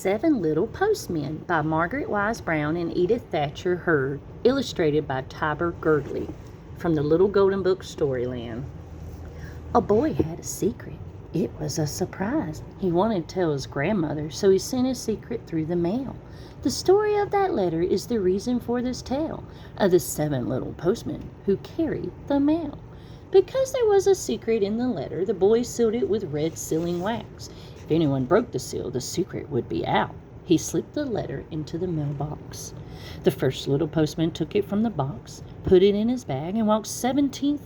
Seven Little Postmen by Margaret Wise Brown and Edith Thacher Hurd, illustrated by Tiber Girdley, from the Little Golden Book Storyland. A boy had a secret. It was a surprise. He wanted to tell his grandmother, so he sent his secret through the mail. The story of that letter is the reason for this tale of the seven little postmen who carried the mail. Because there was a secret in the letter, the boy sealed it with red sealing wax. If anyone broke the seal, the secret would be out. He slipped the letter into the mailbox. The first little postman took it from the box, put it in his bag, and walked 17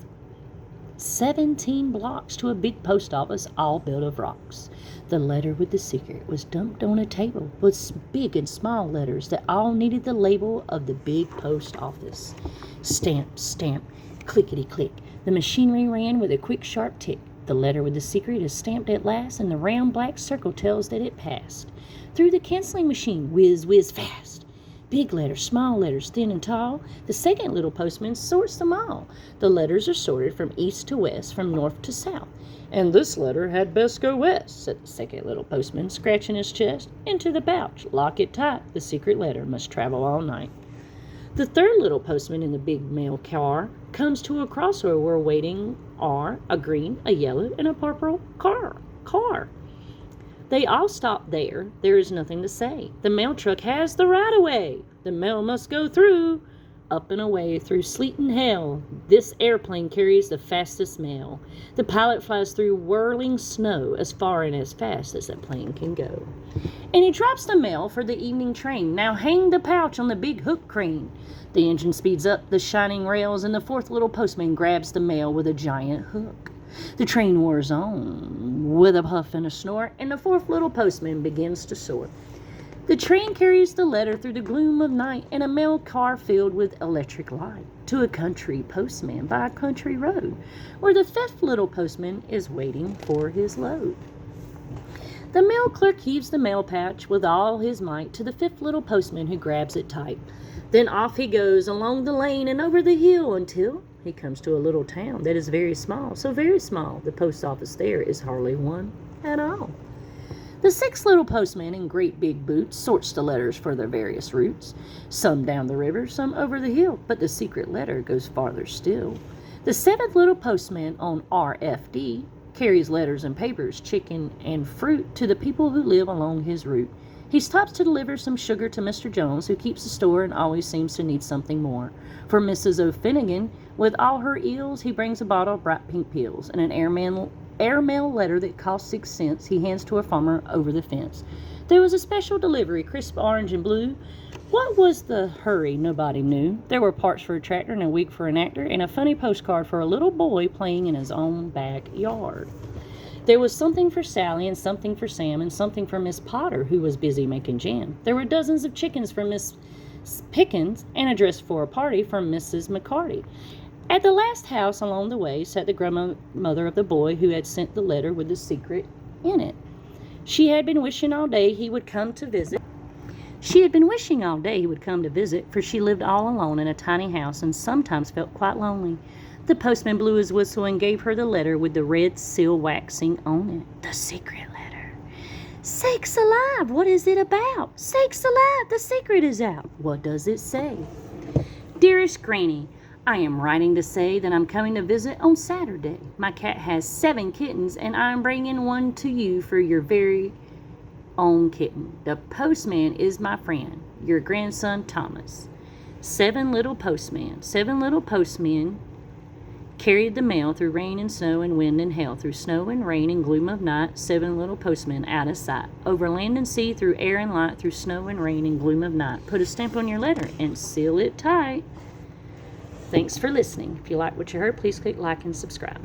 blocks to a big post office all built of rocks. The letter with the secret was dumped on a table with big and small letters that all needed the label of the big post office. Stamp, stamp, clickety-click. The machinery ran with a quick, sharp tick. The letter with the secret is stamped at last, and the round black circle tells that it passed. Through the canceling machine, whiz, whiz, fast. Big letters, small letters, thin and tall. The second little postman sorts them all. The letters are sorted from east to west, from north to south. And this letter had best go west, said the second little postman, scratching his chest. Into the pouch, lock it tight. The secret letter must travel all night. The third little postman in the big mail car comes to a crossroad where waiting are a green, a yellow, and a purple car. They all stop there. There is nothing to say. The mail truck has the right of way. The mail must go through, up and away through sleet and hail. This airplane carries the fastest mail. The pilot flies through whirling snow as far and as fast as that plane can go. And he drops the mail for the evening train. Now hang the pouch on the big hook crane. The engine speeds up the shining rails, and the fourth little postman grabs the mail with a giant hook. The train whirs on with a puff and a snort, and the fourth little postman begins to sort. The train carries the letter through the gloom of night in a mail car filled with electric light to a country postman by a country road, where the fifth little postman is waiting for his load. The mail clerk heaves the mail pouch with all his might to the fifth little postman, who grabs it tight. Then off he goes along the lane and over the hill until he comes to a little town that is very small, so very small the post office there is hardly one at all. The sixth little postman in great big boots sorts the letters for their various routes, some down the river, some over the hill, but the secret letter goes farther still. The seventh little postman on RFD carries letters and papers, chicken and fruit to the people who live along his route. He stops to deliver some sugar to Mr. Jones, who keeps the store and always seems to need something more. For Mrs. O'Finnegan, with all her ills, he brings a bottle of bright pink pills and an airmail letter that costs 6 cents he hands to a farmer over the fence. There was a special delivery, crisp orange and blue. What was the hurry? Nobody knew. There were parts for a tractor and a wig for an actor and a funny postcard for a little boy playing in his own backyard. There was something for Sally and something for Sam and something for Miss Potter, who was busy making jam. There were dozens of chickens for Miss Pickens and a dress for a party from Mrs. McCarty. At the last house along the way sat the grandmother of the boy who had sent the letter with the secret in it. She had been wishing all day he would come to visit. For she lived all alone in a tiny house and sometimes felt quite lonely. The postman blew his whistle and gave her the letter with the red seal waxing on it. The secret letter. Sakes alive, what is it about? Sakes alive, the secret is out. What does it say? Dearest Granny, I am writing to say that I'm coming to visit on Saturday. My cat has 7 kittens, and I'm bringing one to you for your very own kitten. The postman is my friend, your grandson Thomas. 7 little postmen carried the mail through rain and snow and wind and hail, through snow and rain and gloom of night. 7 little postmen out of sight, over land and sea, through air and light, through snow and rain and gloom of night. Put a stamp on your letter and seal it tight. Thanks for listening. If you like what you heard, please click like and subscribe.